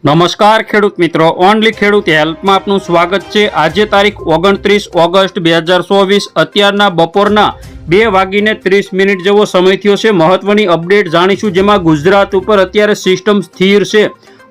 નમસ્કાર ખેડૂત મિત્રો, ઓનલી ખેડૂત હેલ્પમાં આપનું સ્વાગત છે। આજે તારીખ 29 ઓગસ્ટ 2024 અત્યારના બપોરના 2:30 જેવો સમય થયો છે। મહત્વની અપડેટ જાણીશું, જેમાં ગુજરાત ઉપર અત્યારે સિસ્ટમ સ્થિર છે।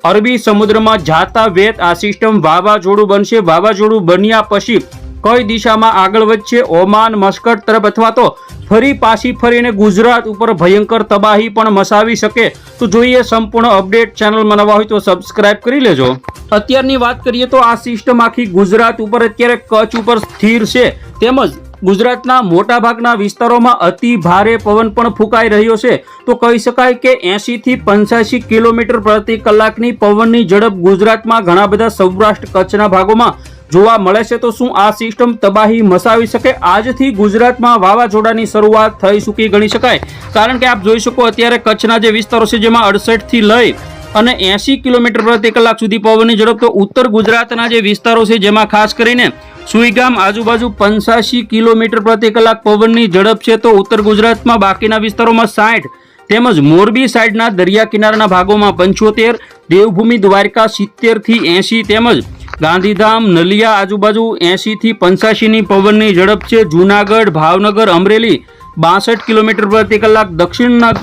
અરબી સમુદ્રમાં જાતા વેત આ સિસ્ટમ વાવાઝોડું બનશે। વાવાઝોડું બન્યા પછી કઈ દિશામાં આગળ વધશે, ઓમાન, મસ્કટ તરફ અથવા તો ફરી પાછી ફરીને ગુજરાત ઉપર ભયંકર તબાહી પણ મચાવી શકે। તો જોઈએ સંપૂર્ણ અપડેટ। ચેનલમાં નવા હોય તો સબસ્ક્રાઇબ કરી લેજો। અત્યારની વાત કરીએ તો આ સિસ્ટમ આખી ગુજરાત ઉપર અત્યારે કચ્છ ઉપર સ્થિર છે, તેમજ ગુજરાતના મોટાભાગના વિસ્તારોમાં અતિ ભારે પવન પણ ફૂંકાઈ રહ્યો છે। તો કહી શકાય કે 80 થી 85 કિલોમીટર પ્રતિ કલાકની પવનની ઝડપ ગુજરાતમાં ઘણા બધા સૌરાષ્ટ્ર કચ્છના ભાગોમાં જોવા મળે છે। તો શું આ સિસ્ટમ તબાહી મચાવી શકે? આજથી ગુજરાતમાં વાવાઝોડાની શરૂઆત થઈ ચૂકી ગણી શકાય, કારણ કે આપ જોઈ શકો અત્યારે કચ્છના જે વિસ્તારો છે જેમાં 68 થી લઈ અને 80 કિલોમીટર પ્રતિ કલાક સુધી પવનની ઝડપ, તો ઉત્તર ગુજરાતના જે વિસ્તારો છે જેમાં ખાસ કરીને સુઈગામ આજુબાજુ 85 કિલોમીટર પ્રતિ કલાક પવનની ઝડપ છે। તો ઉત્તર ગુજરાતમાં બાકીના વિસ્તારોમાં 60, તેમજ મોરબી સાઈડના દરિયા કિનારાના ભાગોમાં 75, દેવભૂમિ દ્વારકા 70 થી 80, તેમજ ગાંધીધામ, નલિયા આજુબાજુ 80 થી 85 ની પવનની ઝડપ છે। જૂનાગઢ, ભાવનગર, અમરેલી 62 કિલોમીટર પ્રતિ કલાક, દક્ષિણના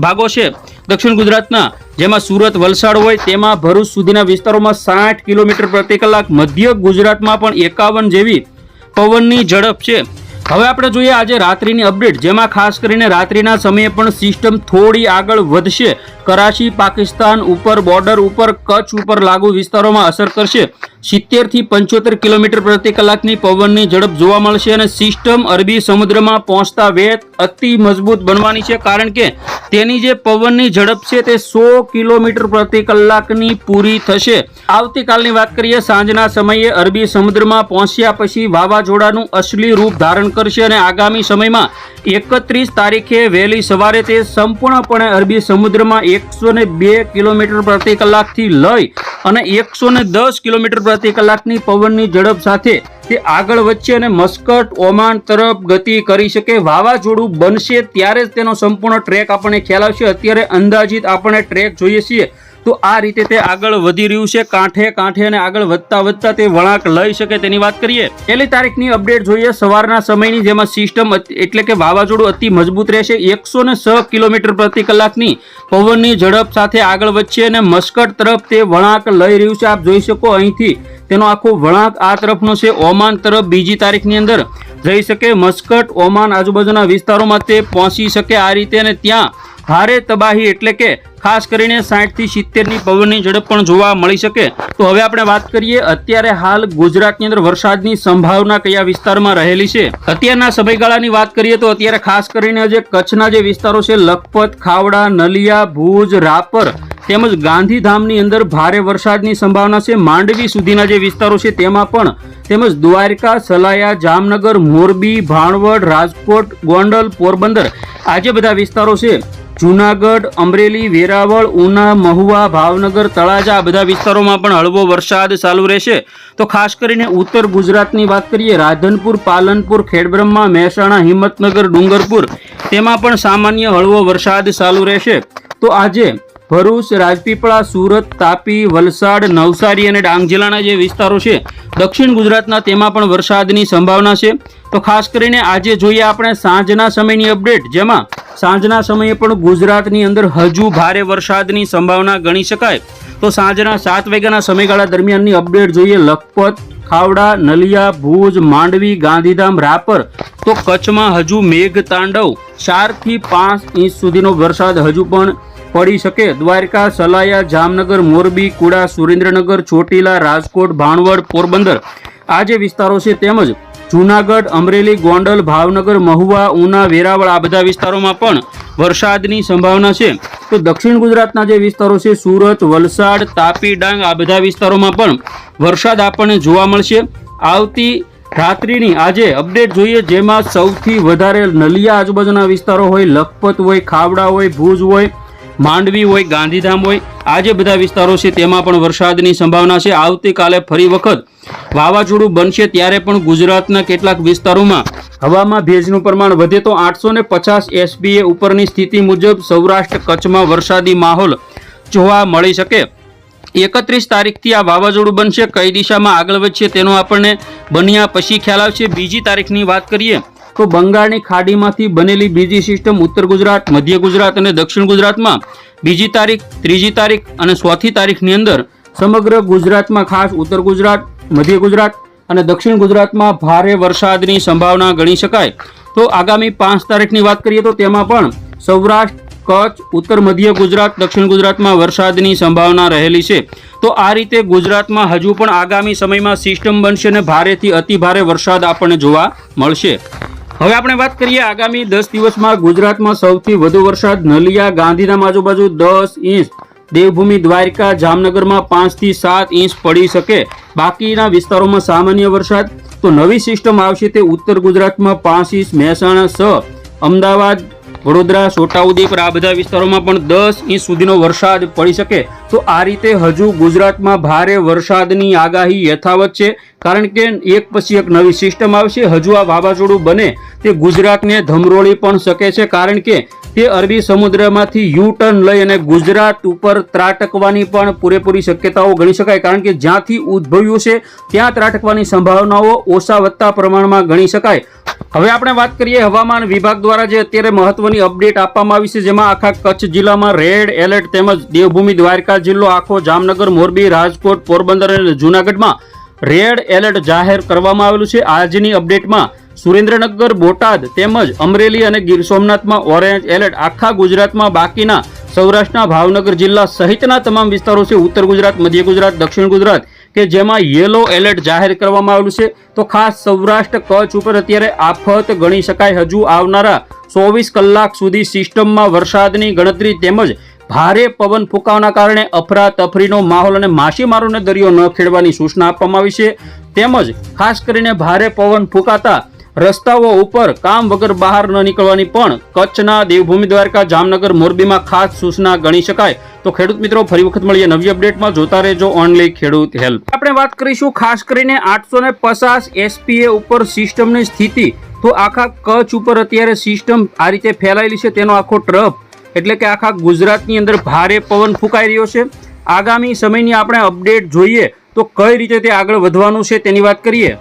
ભાગો છે દક્ષિણ ગુજરાતના, જેમાં સુરત, વલસાડ હોય તેમાં ભરૂચ સુધીના વિસ્તારોમાં 60 કિલોમીટર પ્રતિ કલાક, મધ્ય ગુજરાતમાં પણ 51 જેવી પવનની ઝડપ છે। હવે આપણે જોઈએ આજે રાત્રિની અપડેટ, જેમાં ખાસ કરીને રાત્રિના સમયે પણ સિસ્ટમ થોડી આગળ વધશે। કરાચી, પાકિસ્તાન ઉપર, બોર્ડર ઉપર, કચ્છ ઉપર લાગુ વિસ્તારોમાં અસર કરશે। 70 થી 75 કિલોમીટર પ્રતિ કલાકની પવનની ઝડપ જોવા મળશે અને સિસ્ટમ અરબી સમુદ્રમાં પહોંચતા વેત અતિ મજબૂત બનવાની છે, કારણ કે તેની જે પવનની ઝડપ છે તે 100 કિલોમીટર પ્રતિ કલાકની પૂરી થશે। આવતીકાલની વાત કરીએ, સાંજના સમયે અરબી સમુદ્રમાં પહોંચ્યા પછી વાવાઝોડાનું અસલી રૂપ ધારણ કરશે અને આગામી સમયમાં 31 તારીખે વહેલી સવારે તે સંપૂર્ણપણે અરબી સમુદ્રમાં 102 કિલોમીટર પ્રતિ કલાકથી લઈ અને 110 કિલોમીટર પ્રતિ કલાકની પવનની ઝડપ સાથે તે આગળ વધશે અને મસ્કટ, ઓમાન તરફ ગતિ કરી શકે। વાવાઝોડું બનશે ત્યારે જ તેનો સંપૂર્ણ ટ્રેક આપણને ખ્યાલ આવશે। અત્યારે અંદાજિત આપણે ટ્રેક જોઈએ છીએ તો આ રીતે તે આગળ વધી રહ્યું છે, કાંઠે કાંઠે, અને આગળ વધતા વધતા તે વળાંક લઈ શકે તેની વાત કરીએ। પહેલી તારીખની અપડેટ જોઈએ સવારના સમયની, જેમાં સિસ્ટમ એટલે કે વાવાઝોડું અતિ મજબૂત રહેશે। 106 કિલોમીટર પ્રતિ કલાકની પવનની ઝડપ સાથે આગળ વધશે અને મસ્કટ તરફ તે વળાંક લઈ રહ્યું છે। આપ જોઈ શકો અહીંથી તેનો આખો વળાંક આ તરફનો છે, ઓમાન તરફ બીજી તારીખની અંદર જઈ શકે। મસ્કટ, ઓમાન આજુબાજુના વિસ્તારોમાં તે પહોંચી શકે આ રીતે, અને ત્યાં ભારે તબાહી એટલે કે ખાસ કરીને 60 થી 70 ની પવનની ઝડપ પણ જોવા મળી શકે। તો હવે આપણે વાત કરીએ અત્યારે હાલ ગુજરાતની અંદર વરસાદની સંભાવના કયા વિસ્તારમાં રહેલી છે। અત્યારના સમયગાળાની વાત કરીએ તો અત્યારે ખાસ કરીને જે કચ્છના જે વિસ્તારો છે, લખપત, ખાવડા, નલિયા, ભુજ, રાપર તેમજ ગાંધીધામની અંદર ભારે વરસાદની સંભાવના છે। માંડવી સુધીના જે વિસ્તારો છે તેમાં પણ, તેમજ દ્વારકા, સલાયા, જામનગર, મોરબી, ભાણવડ, રાજકોટ, ગોંડલ, પોરબંદર આ જે બધા વિસ્તારો છે, જૂનાગઢ, અમરેલી, વેરાવળ, ઉના, મહુવા, ભાવનગર, તળાજા આ બધા વિસ્તારોમાં પણ હળવો વરસાદ ચાલુ રહેશે। તો ખાસ કરીને ઉત્તર ગુજરાતની વાત કરીએ, રાધનપુર, પાલનપુર, ખેડબ્રહ્મા, મહેસાણા, હિંમતનગર, ડુંગરપુર તેમાં પણ સામાન્ય હળવો વરસાદ ચાલુ રહેશે। તો આજે ભરૂચ, રાજપીપળા, સુરત, તાપી, વલસાડ, નવસારી અને ડાંગ જિલ્લાના જે વિસ્તારો છે દક્ષિણ ગુજરાતના, તેમાં પણ વરસાદની સંભાવના છે। તો ખાસ કરીને આજે જોઈએ આપણે સાંજના સમયની અપડેટ, જેમાં સાંજના સમયે પણ ગુજરાતની અંદર હજુ ભારે વરસાદની સંભાવના ગણી શકાય। તો સાંજના 7 વાગ્યાના સમયગાળા દરમિયાનની અપડેટ જોઈએ, લખપત, ખાવડા, નલિયા, ભુજ, માંડવી, ગાંધીધામ, રાપર, તો કચ્છમાં હજુ મેઘ તાંડવ 4 થી 5 ઇંચ સુધીનો વરસાદ હજુ પણ પડી શકે। દ્વારકા, સલાયા, જામનગર, મોરબી, કુડા, સુરેન્દ્રનગર, ચોટીલા, રાજકોટ, ભાણવડ, પોરબંદર આ જે વિસ્તારો છે, તેમજ જૂનાગઢ, અમરેલી, ગોંડલ, ભાવનગર, મહુવા, ઉના, વેરાવળ આ બધા વિસ્તારોમાં પણ વરસાદની સંભાવના છે। તો દક્ષિણ ગુજરાતના જે વિસ્તારો છે, સુરત, વલસાડ, તાપી, ડાંગ આ બધા વિસ્તારોમાં પણ વરસાદ આપણને જોવા મળશે। આવતી રાત્રિની આજે અપડેટ જોઈએ, જેમાં સૌથી વધારે નલિયા આજુબાજુના વિસ્તારો હોય, લખપત હોય, ખાવડા હોય, ભુજ હોય, માંડવી હોય, ગાંધીધામ હોય આ જે બધા વિસ્તારો છે તેમાં પણ વરસાદની સંભાવના છે। આવતીકાલે ફરી વખત વાવાઝોડું બનશે ત્યારે પણ ગુજરાતના કેટલાક વિસ્તારોમાં હવામાં ભેજનું પ્રમાણ વધે તો 850 SPA ઉપરની સ્થિતિ મુજબ સૌરાષ્ટ્ર કચ્છમાં વરસાદી માહોલ જોવા મળી શકે। 31 તારીખથી આ વાવાઝોડું બનશે, કઈ દિશામાં આગળ વધશે તેનો આપણને બન્યા પછી ખ્યાલ આવશે. બીજી તારીખની વાત કરીએ તો બંગાળની ખાડીમાંથી બનેલી બીજી સિસ્ટમ ઉત્તર ગુજરાત, મધ્ય ગુજરાત અને દક્ષિણ ગુજરાતમાં બીજી તારીખ, ત્રીજી તારીખ અને ચોથી તારીખની અંદર સમગ્ર ગુજરાતમાં, ખાસ ઉત્તર ગુજરાત, મધ્ય ગુજરાત અને દક્ષિણ ગુજરાતમાં ભારે વરસાદની સંભાવના ગણી શકાય. તો આગામી 5 તારીખની વાત કરીએ તો તેમાં પણ સૌરાષ્ટ્ર, કચ્છ, ઉત્તર મધ્ય ગુજરાત, દક્ષિણ ગુજરાતમાં વરસાદની સંભાવના રહેલી છે. તો આ રીતે ગુજરાતમાં હજુ પણ આગામી સમયમાં સિસ્ટમ બનશે અને ભારેથી અતિ ભારે વરસાદ આપણને જોવા મળશે. હવે આપણે વાત કરીએ આગામી 10 દિવસમાં ગુજરાતમાં સૌથી વધુ વરસાદ નલિયા, ગાંધીધામ આજુબાજુ 10 ઇંચ, દેવભૂમિ, દ્વારકા, જામનગરમાં 5 થી 7 ઇંચ પડી શકે. બાકીના વિસ્તારોમાં સામાન્ય વરસાદ. તો નવી સિસ્ટમ આવશે તે ઉત્તર ગુજરાતમાં 5 ઇંચ, મહેસાણા 6, અમદાવાદ, વડોદરા, છોટાઉદેપુર આ બધા વિસ્તારોમાં પણ 10 ઇંચ સુધીનો વરસાદ પડી શકે. તો આ રીતે હજુ ગુજરાતમાં ભારે વરસાદની આગાહી યથાવત છે, કારણ કે એક પછી એક નવી સિસ્ટમ આવશે. હજુ આ વાવાઝોડું બને તે ગુજરાતને ધમરોળી પણ શકે છે, કારણ કે તે અરબી સમુદ્રમાંથી યુ ટર્ન લઈ અને ગુજરાત ઉપર ત્રાટકવાની પણ પૂરેપૂરી શક્યતાઓ ગણી શકાય, કારણ કે જ્યાંથી ઉદ્ભવ્યું છે ત્યાં ત્રાટકવાની સંભાવનાઓ ઓછા વત્તા પ્રમાણમાં ગણી શકાય. હવે આપણે વાત કરીએ હવામાન વિભાગ દ્વારા જે અત્યારે મહત્વની અપડેટ આપવામાં આવી છે, જેમાં આખા કચ્છ જિલ્લામાં રેડ એલર્ટ તેમજ દેવભૂમિ, દ્વારકા જિલ્લો આખો, જામનગર, મોરબી, રાજકોટ, પોરબંદર અને જૂનાગઢમાં રેડ એલર્ટ જાહેર કરવામાં આવેલું છે. આજની અપડેટમાં સુરેન્દ્રનગર, બોટાદ તેમજ અમરેલી અને ગીર સોમનાથમાં ઓરેન્જ એલર્ટ, આખા ગુજરાતમાં બાકીના સૌરાષ્ટ્રના ભાવનગર જિલ્લા સહિતના તમામ વિસ્તારો છે, ઉત્તર ગુજરાત, મધ્ય ગુજરાત, દક્ષિણ ગુજરાત કે જેમાં યેલો એલર્ટ જાહેર કરવામાં આવેલું છે. તો ખાસ સૌરાષ્ટ્ર, કચ્છ ઉપર અત્યારે આફત ગણી શકાય. હજુ આવનારા 24 કલાક સુધી સિસ્ટમમાં વરસાદની ગણતરી તેમજ ભારે પવન ફૂંકાવાના કારણે અફરાતફરીનો માહોલ અને માછીમારોને દરિયો ન ખેડવાની સૂચના આપવામાં આવી છે. તેમજ ખાસ કરીને ભારે પવન ફૂંકાતા રસ્તાઓ ઉપર કામ વગર બહાર ન નીકળવાની પણ કચ્છના દેવભૂમિ, દ્વારકા, જામનગર, મોરબીમાં ખાસ સૂચના ગણી શકાય. તો ખેડૂત મિત્રો, ફરી વખત મળીએ નવી અપડેટમાં. જોતા રહેજો ઓનલી ખેડૂત હેલ્પ. આપણે વાત કરીશું ખાસ કરીને 850 SPA ઉપર સિસ્ટમની સ્થિતિ. તો આખા કચ્છ ઉપર અત્યારે સિસ્ટમ આ રીતે ફેલાયેલી છે, તેનો આખો ટ્રફ એટલે કે આખા ગુજરાતની અંદર ભારે પવન ફૂંકાઈ રહ્યો છે. આગામી સમયની આપણે અપડેટ જોઈએ તો કઈ રીતે તે આગળ વધવાનું છે તેની વાત કરીએ.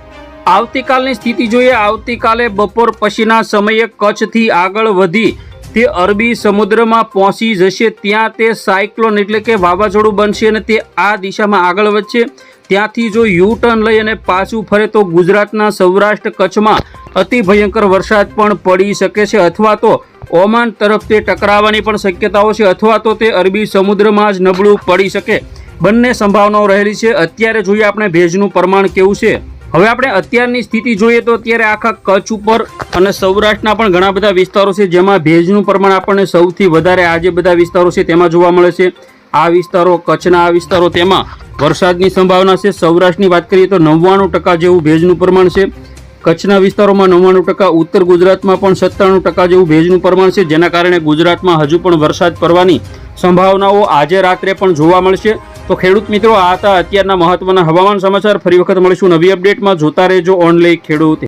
આવતીકાલની સ્થિતિ જોઈએ. આવતીકાલે બપોર પછીના સમયે કચ્છથી આગળ વધી તે અરબી સમુદ્રમાં પહોંચી જશે. ત્યાં તે સાયક્લોન એટલે કે વાવાઝોડું બનશે અને તે આ દિશામાં આગળ વધશે. ત્યાંથી જો યુ ટર્ન લઈ અને પાછું ફરે તો ગુજરાતના સૌરાષ્ટ્ર, કચ્છમાં અતિ ભયંકર વરસાદ પણ પડી શકે છે, અથવા તો ઓમાન તરફ તે ટકરાવવાની પણ શક્યતાઓ છે, અથવા તો તે અરબી સમુદ્રમાં જ નબળું પડી શકે. બંને સંભાવનાઓ રહેલી છે. અત્યારે જોઈએ આપણે ભેજનું પ્રમાણ કેવું છે. હવે આપણે અત્યારની સ્થિતિ જોઈએ તો અત્યારે આખા કચ્છ ઉપર અને સૌરાષ્ટ્રના પણ ઘણા બધા વિસ્તારો છે જેમાં ભેજનું પ્રમાણ આપણને સૌથી વધારે આ જે બધા વિસ્તારો છે તેમાં જોવા મળે છે. આ વિસ્તારો, કચ્છના આ વિસ્તારો, તેમાં વરસાદની સંભાવના છે. સૌરાષ્ટ્રની વાત કરીએ તો 99% જેવું ભેજનું પ્રમાણ છે. કચ્છના વિસ્તારોમાં 99%, ઉત્તર ગુજરાતમાં પણ 97% જેવું ભેજનું પ્રમાણ છે, જેના કારણે ગુજરાતમાં હજુ પણ વરસાદ પડવાની સંભાવનાઓ આજે રાત્રે પણ જોવા મળશે. તો ખેડૂત મિત્રો, આ હતા અત્યારના મહત્વના હવામાન સમાચાર. ફરી વખત મળીશું નવી અપડેટમાં. જોતા રહેજો ઓનલી ખેડૂત.